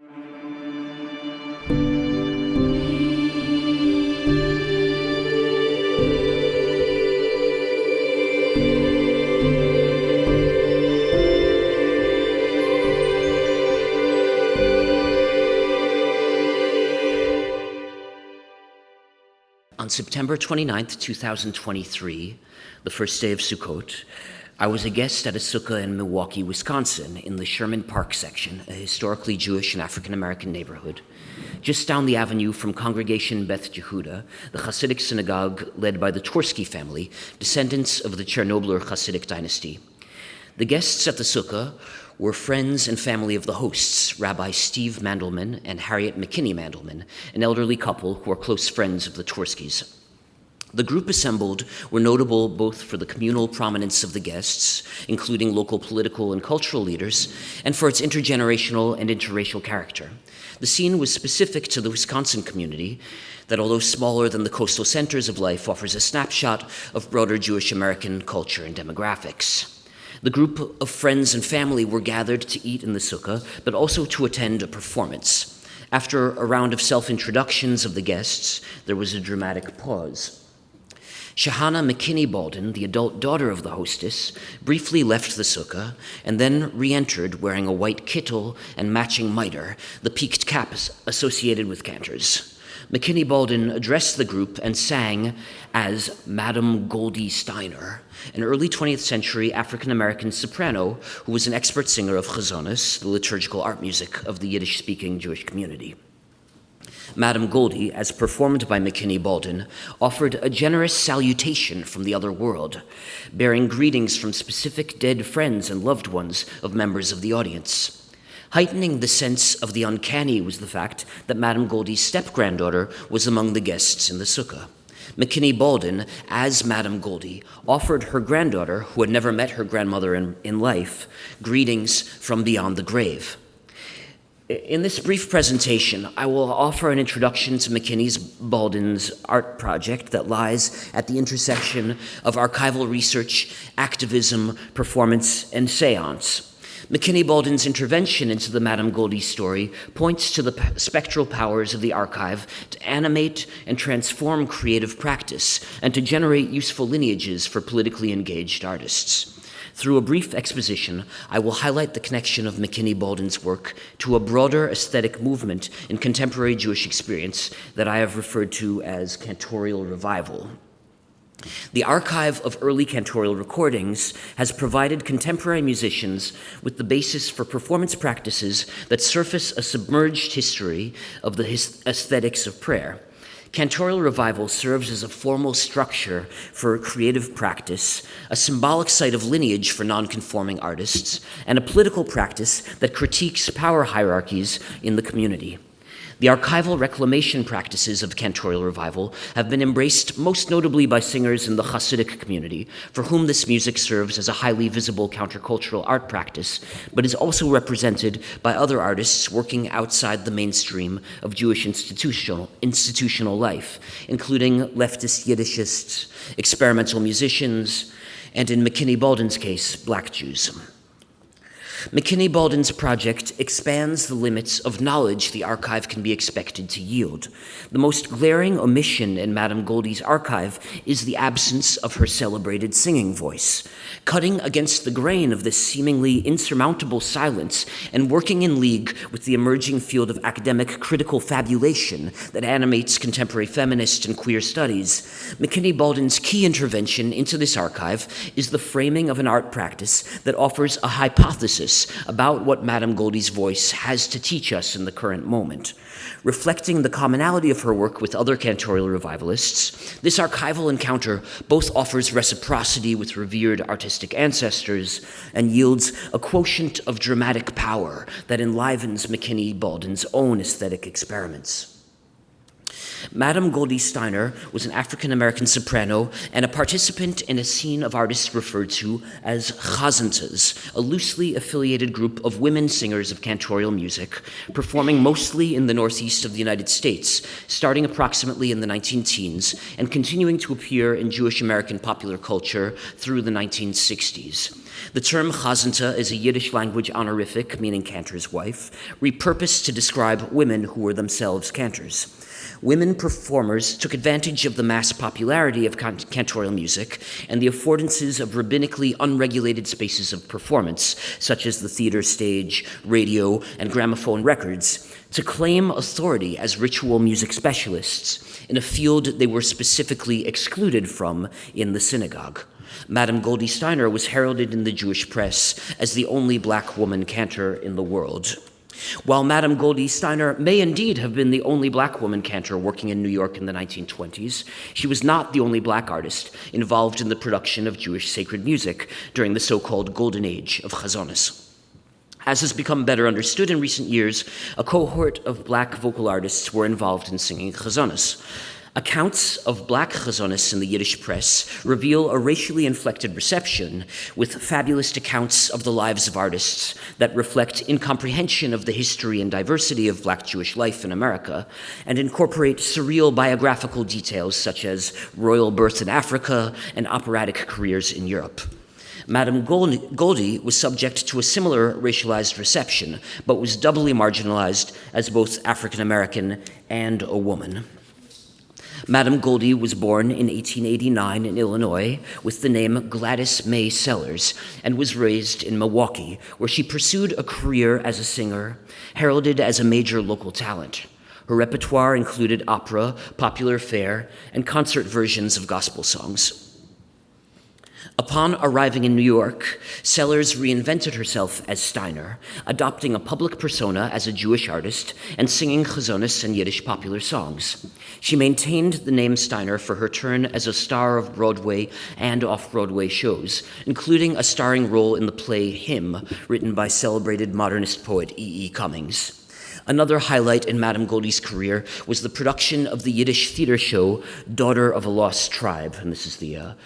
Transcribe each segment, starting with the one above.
On September 29th, 2023, the first day of Sukkot, I was a guest at a sukkah in Milwaukee, Wisconsin, in the Sherman Park section, a historically Jewish and African-American neighborhood, just down the avenue from Congregation Beth Yehuda, the Hasidic synagogue led by the Tversky family, descendants of the Chernobler Hasidic dynasty. The guests at the sukkah were friends and family of the hosts, Rabbi Steve Mandelman and Harriet McKinney Mandelman, an elderly couple who are close friends of the Twerskys. The group assembled were notable both for the communal prominence of the guests, including local political and cultural leaders, and for its intergenerational and interracial character. The scene was specific to the Wisconsin community that, although smaller than the coastal centers of life, offers a snapshot of broader Jewish American culture and demographics. The group of friends and family were gathered to eat in the sukkah, but also to attend a performance. After a round of self-introductions of the guests, there was a dramatic pause. Shahana McKinney Baldwin, the adult daughter of the hostess, briefly left the sukkah and then re-entered wearing a white kittel and matching mitre, the peaked cap associated with cantors. McKinney Baldwin addressed the group and sang as Madame Goldie Steiner, an early 20th century African-American soprano who was an expert singer of chazonis, the liturgical art music of the Yiddish-speaking Jewish community. Madame Goldie, as performed by McKinney Baldwin, offered a generous salutation from the other world, bearing greetings from specific dead friends and loved ones of members of the audience. Heightening the sense of the uncanny was the fact that Madame Goldie's step-granddaughter was among the guests in the sukkah. McKinney Baldwin, as Madame Goldie, offered her granddaughter, who had never met her grandmother in life, greetings from beyond the grave. In this brief presentation, I will offer an introduction to McKinney Baldwin's art project that lies at the intersection of archival research, activism, performance, and seance. McKinney Baldwin's intervention into the Madame Goldie story points to the spectral powers of the archive to animate and transform creative practice and to generate useful lineages for politically engaged artists. Through a brief exposition, I will highlight the connection of McKinney Baldwin's work to a broader aesthetic movement in contemporary Jewish experience that I have referred to as cantorial revival. The archive of early cantorial recordings has provided contemporary musicians with the basis for performance practices that surface a submerged history of the aesthetics of prayer. Cantorial revival serves as a formal structure for creative practice, a symbolic site of lineage for nonconforming artists, and a political practice that critiques power hierarchies in the community. The archival reclamation practices of cantorial revival have been embraced most notably by singers in the Hasidic community, for whom this music serves as a highly visible countercultural art practice, but is also represented by other artists working outside the mainstream of Jewish institutional life, including leftist Yiddishists, experimental musicians, and in McKinney Baldwin's case, Black Jews. McKinney Baldwin's project expands the limits of knowledge the archive can be expected to yield. The most glaring omission in Madame Goldie's archive is the absence of her celebrated singing voice. Cutting against the grain of this seemingly insurmountable silence and working in league with the emerging field of academic critical fabulation that animates contemporary feminist and queer studies, McKinney Baldwin's key intervention into this archive is the framing of an art practice that offers a hypothesis about what Madame Goldie's voice has to teach us in the current moment. Reflecting the commonality of her work with other cantorial revivalists, this archival encounter both offers reciprocity with revered artistic ancestors and yields a quotient of dramatic power that enlivens McKinney Baldwin's own aesthetic experiments. Madame Goldie Steiner was an African-American soprano and a participant in a scene of artists referred to as chazentas, a loosely affiliated group of women singers of cantorial music, performing mostly in the northeast of the United States, starting approximately in the 19-teens and continuing to appear in Jewish American popular culture through the 1960s. The term chazanta is a Yiddish language honorific, meaning cantor's wife, repurposed to describe women who were themselves cantors. Women performers took advantage of the mass popularity of cantorial music and the affordances of rabbinically unregulated spaces of performance, such as the theater stage, radio, and gramophone records, to claim authority as ritual music specialists in a field they were specifically excluded from in the synagogue. Madame Goldie Steiner was heralded in the Jewish press as the only black woman cantor in the world. While Madame Goldie Steiner may indeed have been the only black woman cantor working in New York in the 1920s, she was not the only black artist involved in the production of Jewish sacred music during the so-called Golden Age of chazonis. As has become better understood in recent years, a cohort of black vocal artists were involved in singing chazonis. Accounts of black chazonis in the Yiddish press reveal a racially inflected reception, with fabulous accounts of the lives of artists that reflect incomprehension of the history and diversity of black Jewish life in America, and incorporate surreal biographical details such as royal birth in Africa and operatic careers in Europe. Madame Goldie was subject to a similar racialized reception, but was doubly marginalized as both African American and a woman. Madame Goldie was born in 1889 in Illinois with the name Gladys May Sellers and was raised in Milwaukee, where she pursued a career as a singer, heralded as a major local talent. Her repertoire included opera, popular fare, and concert versions of gospel songs. Upon arriving in New York, Sellers reinvented herself as Steiner, adopting a public persona as a Jewish artist and singing chazonis and Yiddish popular songs. She maintained the name Steiner for her turn as a star of Broadway and off-Broadway shows, including a starring role in the play Hymn, written by celebrated modernist poet E.E. Cummings. Another highlight in Madame Goldie's career was the production of the Yiddish theater show Daughter of a Lost Tribe, and this is the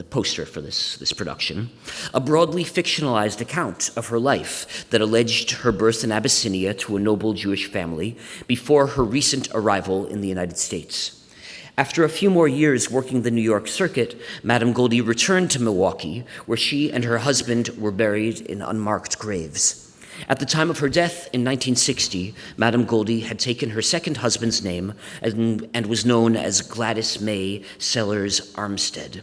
poster for this production, a broadly fictionalized account of her life that alleged her birth in Abyssinia to a noble Jewish family before her recent arrival in the United States. After a few more years working the New York circuit, Madame Goldie returned to Milwaukee, where she and her husband were buried in unmarked graves. At the time of her death in 1960, Madame Goldie had taken her second husband's name and was known as Gladys May Sellers Armstead.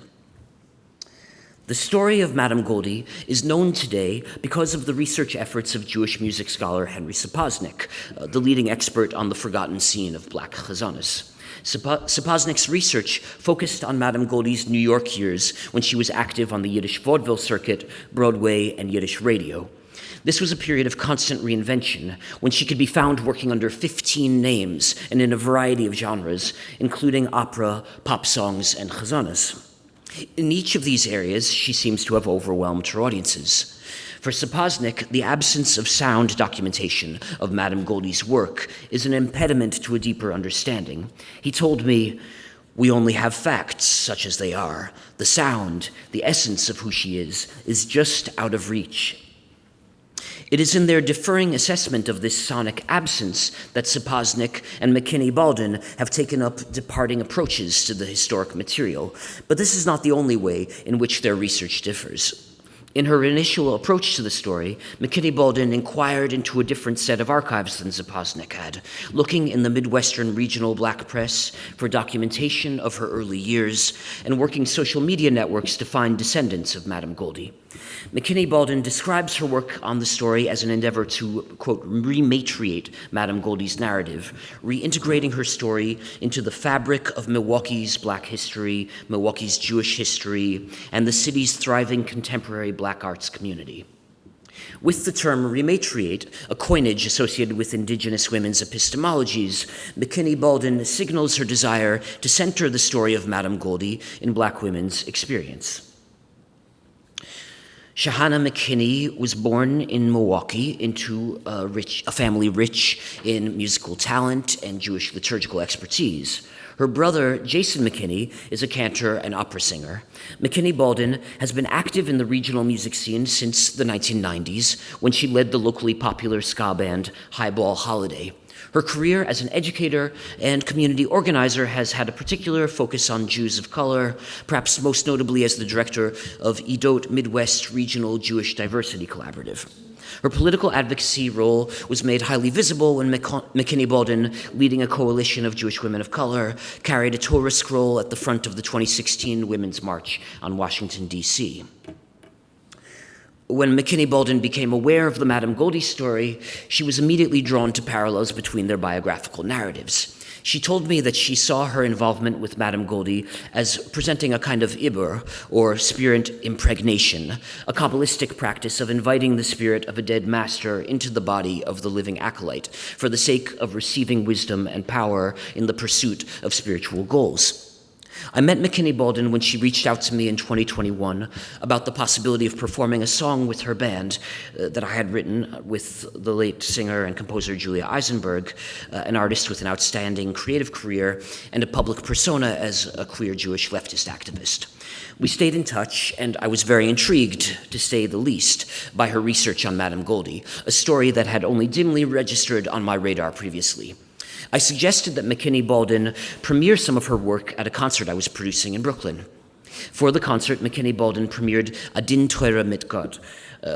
The story of Madame Goldie is known today because of the research efforts of Jewish music scholar Henry Sapoznik, the leading expert on the forgotten scene of black chazonis. Sapoznik's research focused on Madame Goldie's New York years when she was active on the Yiddish vaudeville circuit, Broadway, and Yiddish radio. This was a period of constant reinvention, when she could be found working under 15 names and in a variety of genres, including opera, pop songs, and chazonis. In each of these areas, she seems to have overwhelmed her audiences. For Sapoznik, the absence of sound documentation of Madame Goldie's work is an impediment to a deeper understanding. He told me, "We only have facts such as they are. The sound, the essence of who she is just out of reach." It is in their differing assessment of this sonic absence that Sapoznik and McKinney-Baldwin have taken up departing approaches to the historic material, but this is not the only way in which their research differs. In her initial approach to the story, McKinney-Baldwin inquired into a different set of archives than Sapoznik had, looking in the Midwestern regional black press for documentation of her early years and working social media networks to find descendants of Madame Goldie. McKinney-Baldwin describes her work on the story as an endeavor to, quote, rematriate Madame Goldie's narrative, reintegrating her story into the fabric of Milwaukee's black history, Milwaukee's Jewish history, and the city's thriving contemporary black arts community. With the term rematriate, a coinage associated with indigenous women's epistemologies, McKinney-Baldwin signals her desire to center the story of Madame Goldie in black women's experience. Shahana McKinney was born in Milwaukee into a family rich in musical talent and Jewish liturgical expertise. Her brother, Jason McKinney, is a cantor and opera singer. McKinney Baldwin has been active in the regional music scene since the 1990s, when she led the locally popular ska band Highball Holiday. Her career as an educator and community organizer has had a particular focus on Jews of color, perhaps most notably as the director of EDOT Midwest Regional Jewish Diversity Collaborative. Her political advocacy role was made highly visible when McKinney Baldwin, leading a coalition of Jewish women of color, carried a Torah scroll at the front of the 2016 Women's March on Washington, D.C. When McKinney Baldwin became aware of the Madame Goldie story, she was immediately drawn to parallels between their biographical narratives. She told me that she saw her involvement with Madame Goldie as presenting a kind of ibur, or spirit impregnation, a Kabbalistic practice of inviting the spirit of a dead master into the body of the living acolyte for the sake of receiving wisdom and power in the pursuit of spiritual goals. I met McKinney Baldwin when she reached out to me in 2021 about the possibility of performing a song with her band that I had written with the late singer and composer Julia Eisenberg, an artist with an outstanding creative career and a public persona as a queer Jewish leftist activist. We stayed in touch, and I was very intrigued, to say the least, by her research on Madame Goldie, a story that had only dimly registered on my radar previously. I suggested that McKinney Baldwin premiere some of her work at a concert I was producing in Brooklyn. For the concert, McKinney Baldwin premiered Adin Teure mit Gott,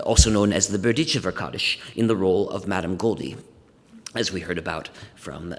also known as the Berditchever Kaddish, in the role of Madame Goldie, as we heard about from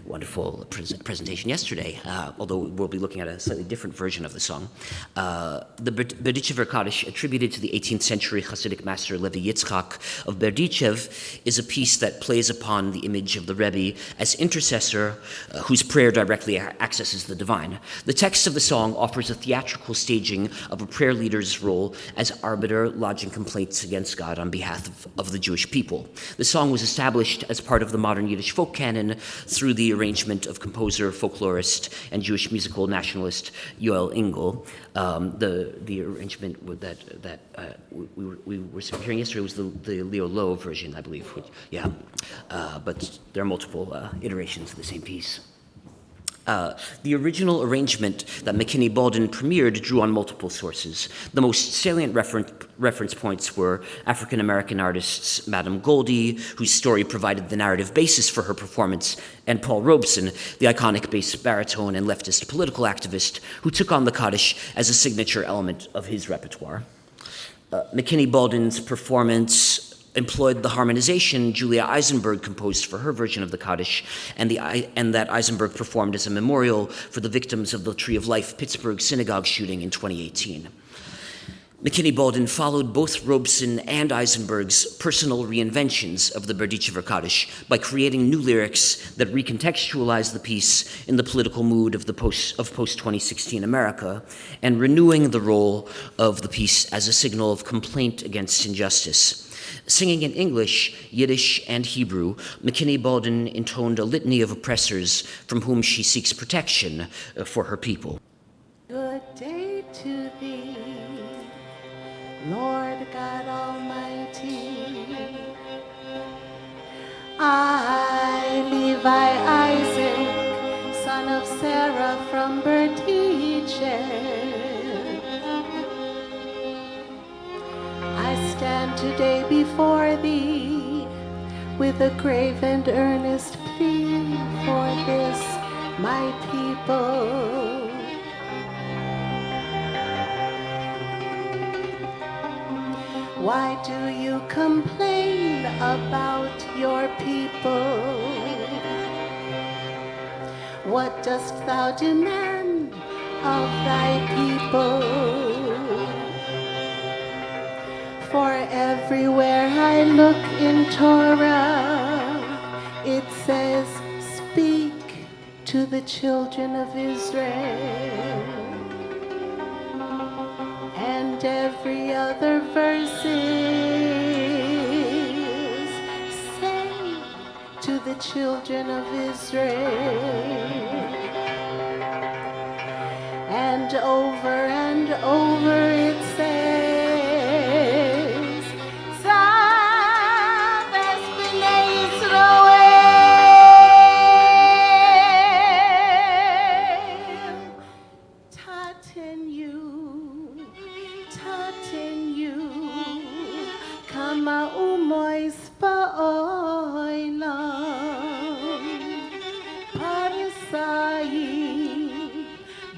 wonderful presentation yesterday, although we'll be looking at a slightly different version of the song. The Berditchever Kaddish, attributed to the 18th century Hasidic master Levi Yitzchak of Berditchev, is a piece that plays upon the image of the Rebbe as intercessor whose prayer directly accesses the divine. The text of the song offers a theatrical staging of a prayer leader's role as arbiter, lodging complaints against God on behalf of the Jewish people. The song was established as part of the modern Yiddish folk canon through the arrangement of composer, folklorist, and Jewish musical nationalist Yoel Engel. The arrangement that we were hearing yesterday was the Leo Lowe version, I believe. But there are multiple iterations of the same piece. The original arrangement that McKinney Baldwin premiered drew on multiple sources. The most salient reference points were African-American artists Madame Goldie, whose story provided the narrative basis for her performance, and Paul Robeson, the iconic bass baritone and leftist political activist who took on the Kaddish as a signature element of his repertoire. McKinney Baldwin's performance employed the harmonization Julia Eisenberg composed for her version of the Kaddish, and that Eisenberg performed as a memorial for the victims of the Tree of Life Pittsburgh Synagogue shooting in 2018. McKinney Baldwin followed both Robeson and Eisenberg's personal reinventions of the Berditchever Kaddish by creating new lyrics that recontextualize the piece in the political mood of post-2016 America, and renewing the role of the piece as a signal of complaint against injustice. Singing in English, Yiddish, and Hebrew, McKinney Baldwin intoned a litany of oppressors from whom she seeks protection for her people. Good day to thee, Lord God Almighty. I, Levi Isaac, son of Sarah from Berditchev, I stand today before thee with a grave and earnest plea for this, my people. Why do you complain about your people? What dost thou demand of thy people? For everywhere I look in Torah, it says, speak to the children of Israel. And every other verse is, say to the children of Israel. And over it says, kama umois paoilam Parasai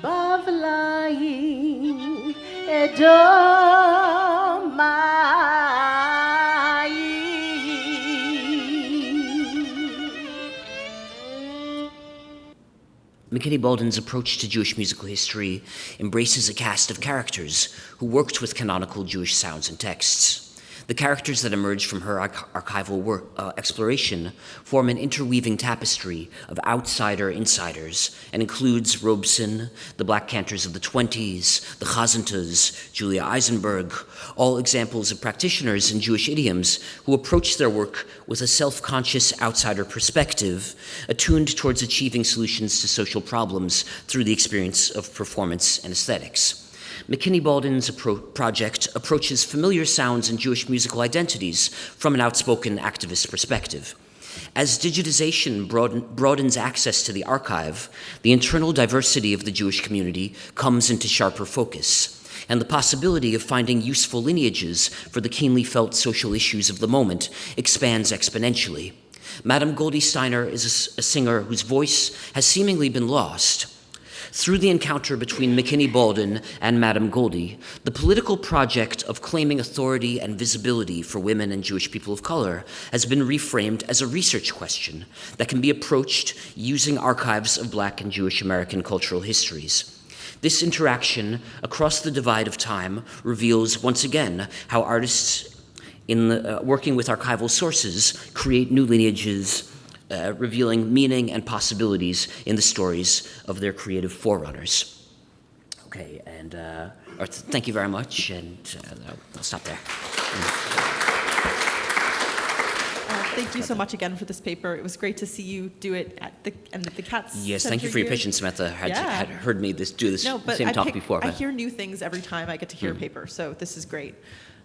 Bavlai Edomai. McKinney Baldwin's approach to Jewish musical history embraces a cast of characters who worked with canonical Jewish sounds and texts. The characters that emerge from her archival exploration form an interweaving tapestry of outsider-insiders and includes Robeson, the Black Cantors of the 20s, the Chazentas, Julia Eisenberg, all examples of practitioners in Jewish idioms who approach their work with a self-conscious outsider perspective, attuned towards achieving solutions to social problems through the experience of performance and aesthetics. McKinney Baldwin's project approaches familiar sounds and Jewish musical identities from an outspoken activist perspective. As digitization broadens access to the archive, the internal diversity of the Jewish community comes into sharper focus, and the possibility of finding useful lineages for the keenly felt social issues of the moment expands exponentially. Madame Goldie Steiner is a singer whose voice has seemingly been lost. Through the encounter between McKinney Baldwin and Madame Goldie, the political project of claiming authority and visibility for women and Jewish people of color has been reframed as a research question that can be approached using archives of Black and Jewish American cultural histories. This interaction across the divide of time reveals once again how artists working with archival sources create new lineages, revealing meaning and possibilities in the stories of their creative forerunners. Okay, and thank you very much, and I'll stop there. Thank you so much again for this paper. It was great to see you do it at the Cats. Yes, thank you for your patience, Samantha. Had heard me do this same talk before. I hear new things every time I get to hear a paper, so this is great.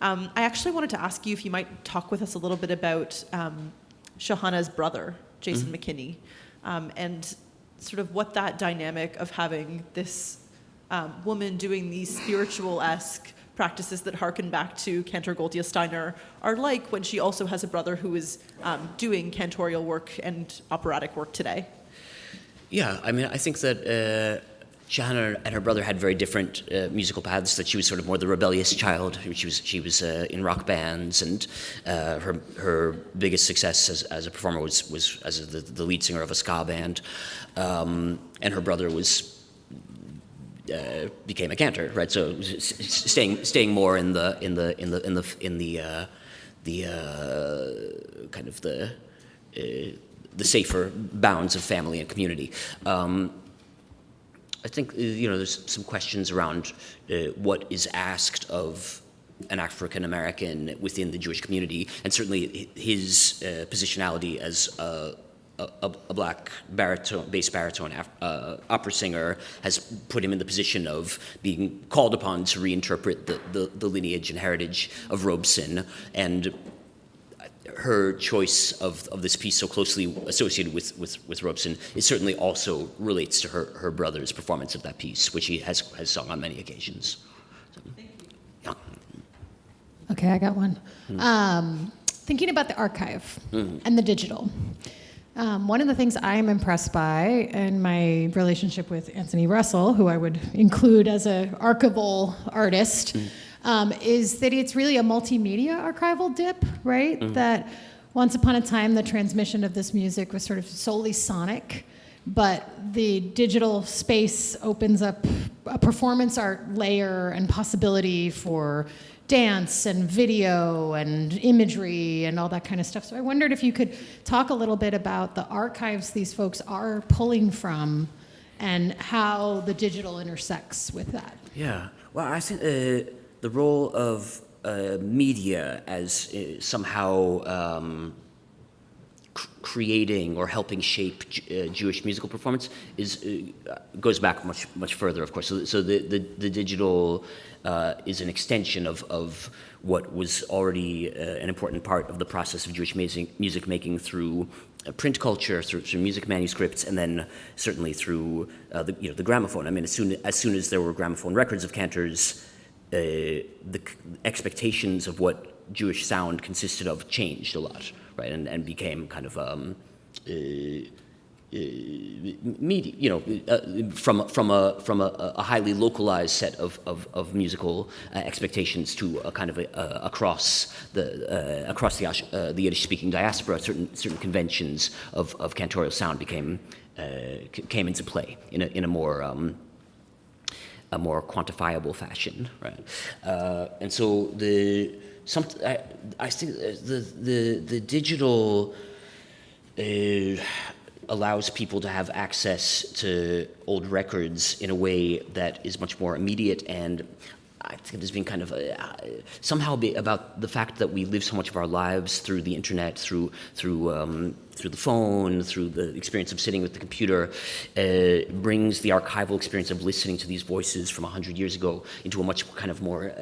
I actually wanted to ask you if you might talk with us a little bit about Shohana's brother, Jason McKinney, and sort of what that dynamic of having this woman doing these spiritual-esque practices that harken back to Cantor Goldia Steiner are like when she also has a brother who is doing cantorial work and operatic work today. Yeah, I mean, I think that Shohana and her brother had very different musical paths. That she was sort of more the rebellious child. She was in rock bands, and her biggest success as a performer was as the lead singer of a ska band, and her brother became a cantor, right? So staying more in the kind of the safer bounds of family and community. I think there's some questions around what is asked of an African American within the Jewish community, and certainly his positionality as a Black bass baritone opera singer has put him in the position of being called upon to reinterpret the lineage and heritage of Robeson, and her choice of this piece so closely associated with Robeson, it certainly also relates to her brother's performance of that piece, which he has sung on many occasions. So, Thank you. yeah. Okay, I got one. Thinking about the archive and the digital. One of the things I'm impressed by in my relationship with Anthony Russell, who I would include as an archival artist, is that it's really a multimedia archival dip, right? That once upon a time, the transmission of this music was sort of solely sonic, but the digital space opens up a performance art layer and possibility for dance and video and imagery and all that kind of stuff. So I wondered if you could talk a little bit about the archives these folks are pulling from and how the digital intersects with that. Yeah, well, I think the role of media as somehow creating or helping shape Jewish musical performance goes back much further, of course. So the digital is an extension of what was already an important part of the process of Jewish music making through print culture, through music manuscripts, and then certainly through the gramophone. I mean, as soon as there were gramophone records of cantors, the expectations of what Jewish sound consisted of changed a lot, right, and became kind of from a highly localized set of musical expectations to a kind of across the Yiddish-speaking diaspora, certain conventions of cantorial sound came into play in a more quantifiable fashion, right? And so I think the digital allows people to have access to old records in a way that is much more immediate, and I think there's been kind of somehow about the fact that we live so much of our lives through the internet, through the phone, through the experience of sitting with the computer, brings the archival experience of listening to these voices from 100 years ago into a much kind of more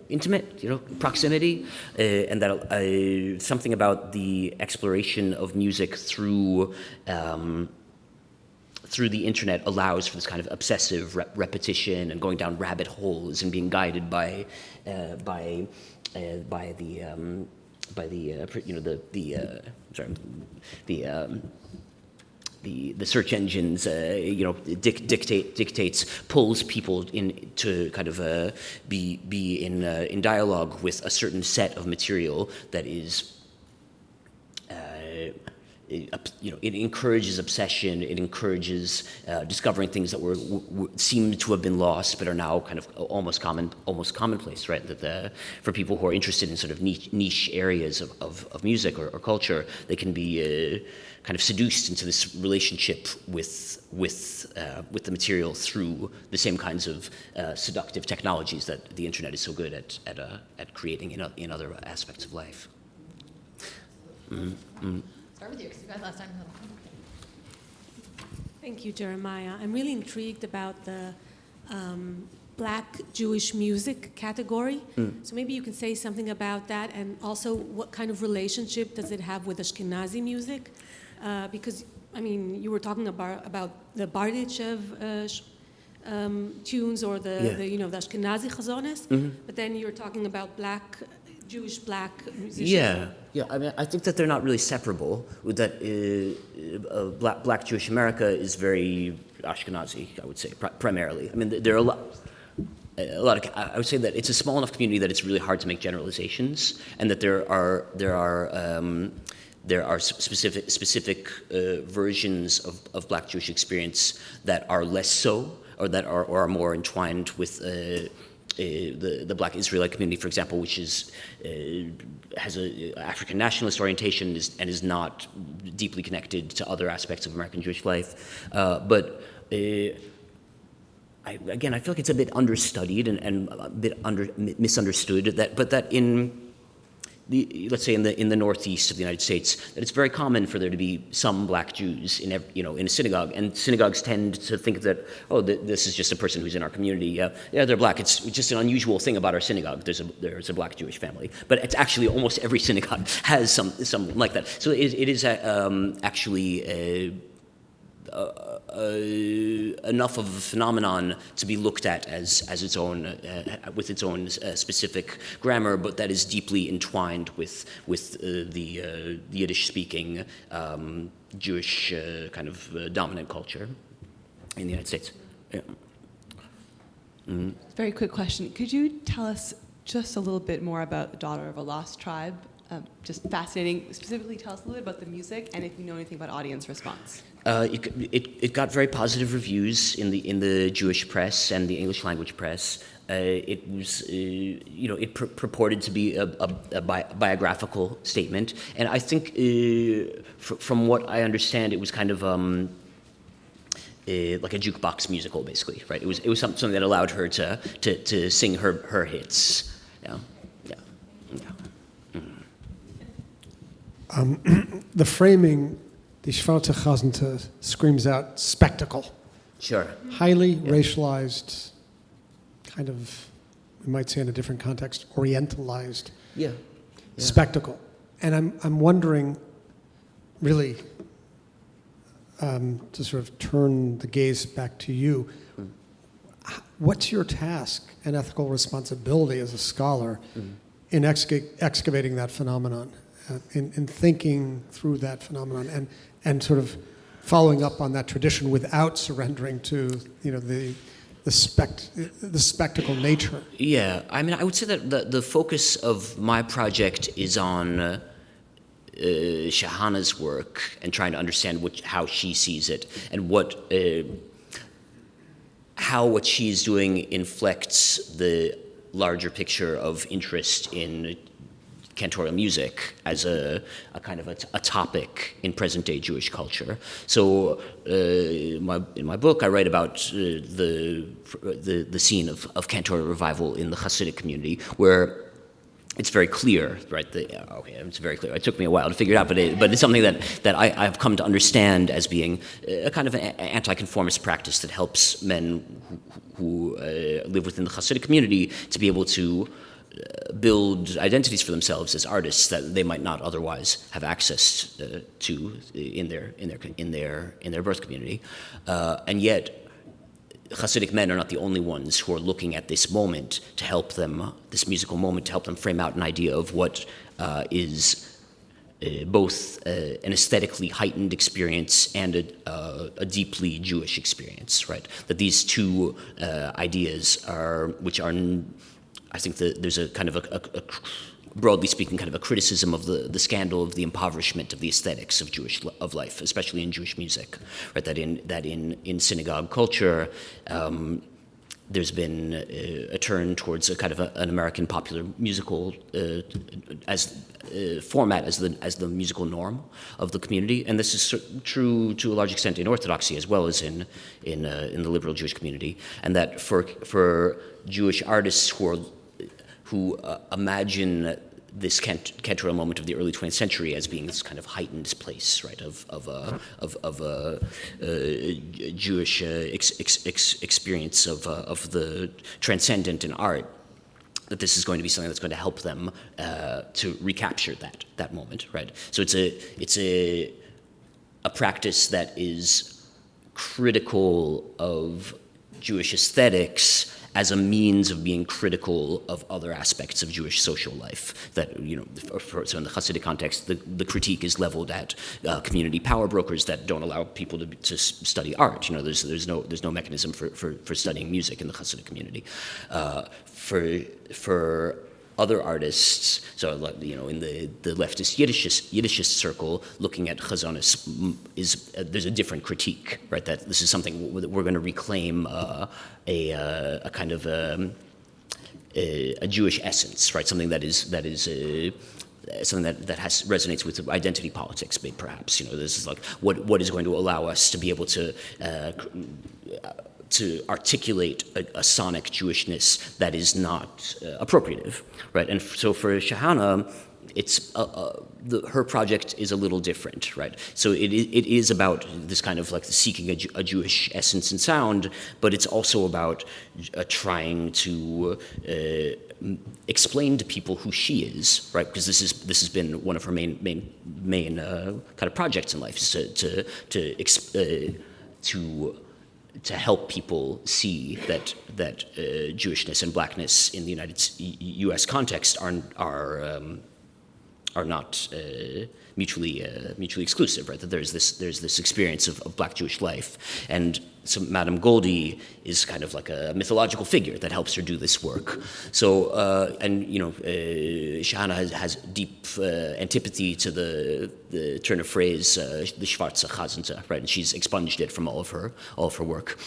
intimate, proximity, and that something about the exploration of music through the internet allows for this kind of obsessive repetition and going down rabbit holes and being guided by the search engines, dictates, pulls people in to kind of be in dialogue with a certain set of material that is. It encourages obsession. It encourages discovering things that seem to have been lost, but are now kind of almost commonplace, right? That for people who are interested in sort of niche areas of music or culture, they can be kind of seduced into this relationship with the material through the same kinds of seductive technologies that the internet is so good at creating in other aspects of life. Mm-hmm. Start with you, because you guys last time. Thank you, Jeremiah. I'm really intrigued about the Black Jewish music category. So maybe you can say something about that, and also what kind of relationship does it have with Ashkenazi music? Because, I mean, you were talking about the Barditchev tunes or the Ashkenazi chazones, but then you're talking about Jewish black musicians. Yeah. I mean, I think that they're not really separable. That Black Jewish America is very Ashkenazi, I would say, primarily. I mean, there are a lot of. I would say that it's a small enough community that it's really hard to make generalizations, and that there are specific versions of Black Jewish experience that are less so, or that are more entwined with. The Black Israelite community, for example, which has an African nationalist orientation and is not deeply connected to other aspects of American Jewish life. But I feel like it's a bit understudied and a bit misunderstood. That in let's say in the northeast of the United States, that it's very common for there to be some Black Jews in a synagogue, and synagogues tend to think that this is just a person who's in our community. Yeah, they're Black. It's just an unusual thing about our synagogue. There's a Black Jewish family, but it's actually almost every synagogue has some like that. So it is actually enough of a phenomenon to be looked at as its own, with its own specific grammar, but that is deeply entwined with the Yiddish-speaking Jewish kind of dominant culture in the United States. Yeah. Mm-hmm. Very quick question. Could you tell us just a little bit more about The Daughter of a Lost Tribe? Just fascinating. Specifically, tell us a little bit about the music and if you know anything about audience response. It got very positive reviews in the Jewish press and the English language press. It was it purported to be a biographical statement, and I think from what I understand, it was kind of like a jukebox musical, basically, right? It was something that allowed her to sing her hits. Yeah. The framing, die Schwarze Gazente, screams out spectacle. Sure. Highly racialized, kind of, we might say in a different context, orientalized spectacle. And I'm wondering, really, to sort of turn the gaze back to you, what's your task and ethical responsibility as a scholar in excavating that phenomenon, in thinking through that phenomenon, and sort of following up on that tradition without surrendering to the spectacle nature. Yeah, I mean, I would say that the focus of my project is on Shahana's work and trying to understand how she sees it and how what she's doing inflects the larger picture of interest in cantorial music as a kind of a topic in present-day Jewish culture. So in my book, I write about the scene of cantorial revival in the Hasidic community, where it's very clear, right? It's very clear. It took me a while to figure it out, but it's something that I've come to understand as being a kind of an anti-conformist practice that helps men who live within the Hasidic community to be able to build identities for themselves as artists that they might not otherwise have access to in their birth community, and yet Hasidic men are not the only ones who are looking at this moment to help them, this musical moment, to help them frame out an idea of what is both an aesthetically heightened experience and a deeply Jewish experience, right? That these two ideas I think there's a kind of a broadly speaking, kind of a criticism of the scandal of the impoverishment of the aesthetics of of life, especially in Jewish music, right? That in synagogue culture, there's been a turn towards a kind of an American popular musical format as the musical norm of the community, and this is true to a large extent in Orthodoxy as well as in the liberal Jewish community, and that for Jewish artists who imagine this cantorial moment of the early 20th century as being this kind of heightened place, right, of a Jewish experience of the transcendent in art, that this is going to be something that's going to help them to recapture that moment, right? So it's a practice that is critical of Jewish aesthetics as a means of being critical of other aspects of Jewish social life. That, so in the Hasidic context, the critique is leveled at community power brokers that don't allow people to study art. There's no mechanism for studying music in the Hasidic community. For other artists, so in the leftist Yiddishist circle, looking at Chazonis there's a different critique, right? That this is something that we're going to reclaim a kind of a Jewish essence, right? Something that is something that resonates with identity politics, perhaps. This is like what is going to allow us to be able to articulate a sonic Jewishness that is not appropriative, right? And so for Shahana, it's her project is a little different, right? So it is about this kind of like seeking a Jewish essence and sound, but it's also about trying to explain to people who she is, right? Because this has been one of her main kind of projects in life, is to help people see that Jewishness and blackness in the U.S. context are not mutually exclusive, right? That there's this experience of black Jewish life, and so Madame Goldie is kind of like a mythological figure that helps her do this work. So Shahana has deep antipathy to the turn of phrase the Schwarze Chazente, right? And she's expunged it from all of her work.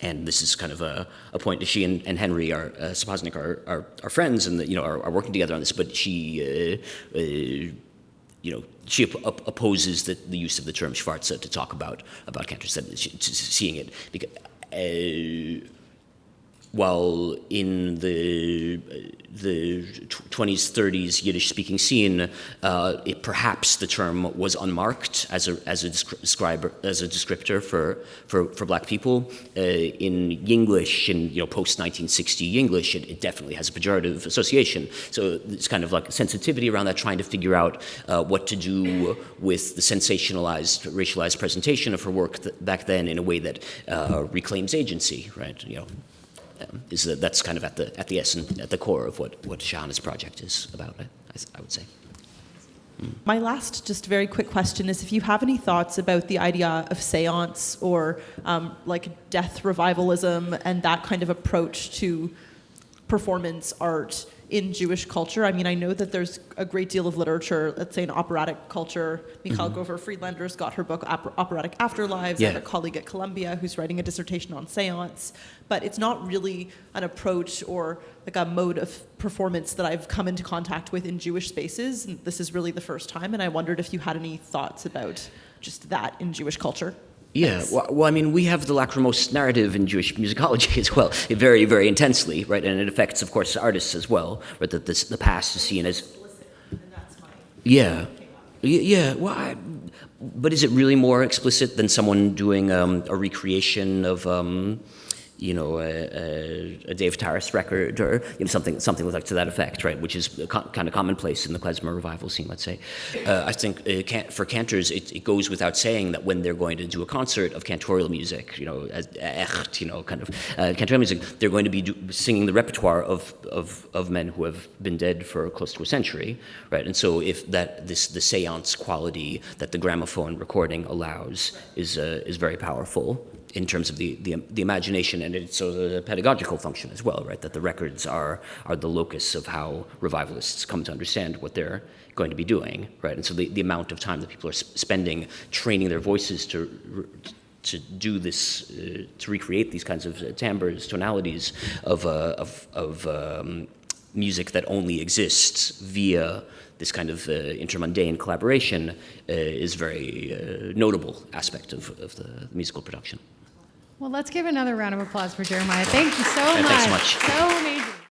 And this is kind of a point that she and Henry Sapoznik are friends, and are working together on this. But she she opposes the use of the term Schwarze to talk about cantors, seeing it because while in the 20s, 30s Yiddish-speaking scene, perhaps the term was unmarked as a descriptor for black people. In English, in post-1960 English, it definitely has a pejorative association. So it's kind of like a sensitivity around that, trying to figure out what to do with the sensationalized, racialized presentation of her work back then in a way that reclaims agency, right? That's kind of at the essence, at the core of what Shahana's project is about, I would say. My last, just very quick question is if you have any thoughts about the idea of seance or like death revivalism and that kind of approach to performance art in Jewish culture. I mean, I know that there's a great deal of literature, let's say in operatic culture. Michal Gover-Friedlander's got her book Operatic Afterlives. I have a colleague at Columbia who's writing a dissertation on seance. But it's not really an approach or like a mode of performance that I've come into contact with in Jewish spaces. And this is really the first time, and I wondered if you had any thoughts about just that in Jewish culture. Yeah, well, I mean, we have the lachrymose narrative in Jewish musicology as well, very, very intensely, right? And it affects, of course, artists as well, right? That the past is seen as... Yeah, yeah. Well, but is it really more explicit than someone doing a recreation of, a Dave Taras record or something like to that effect, right? Which is kind of commonplace in the klezmer revival scene, let's say. I think for cantors, it goes without saying that when they're going to do a concert of cantorial music, cantorial music, they're going to be singing the repertoire of men who have been dead for close to a century, right? And so if the seance quality that the gramophone recording allows is very powerful in terms of the imagination, and it's a pedagogical function as well, right? That the records are the locus of how revivalists come to understand what they're going to be doing, right? And so the amount of time that people are spending training their voices to do this, to recreate these kinds of timbres, tonalities of music that only exists via this kind of intermundane collaboration is very notable aspect of the musical production. Well, let's give another round of applause for Jeremiah. Thank you so much. Thanks so much. So amazing.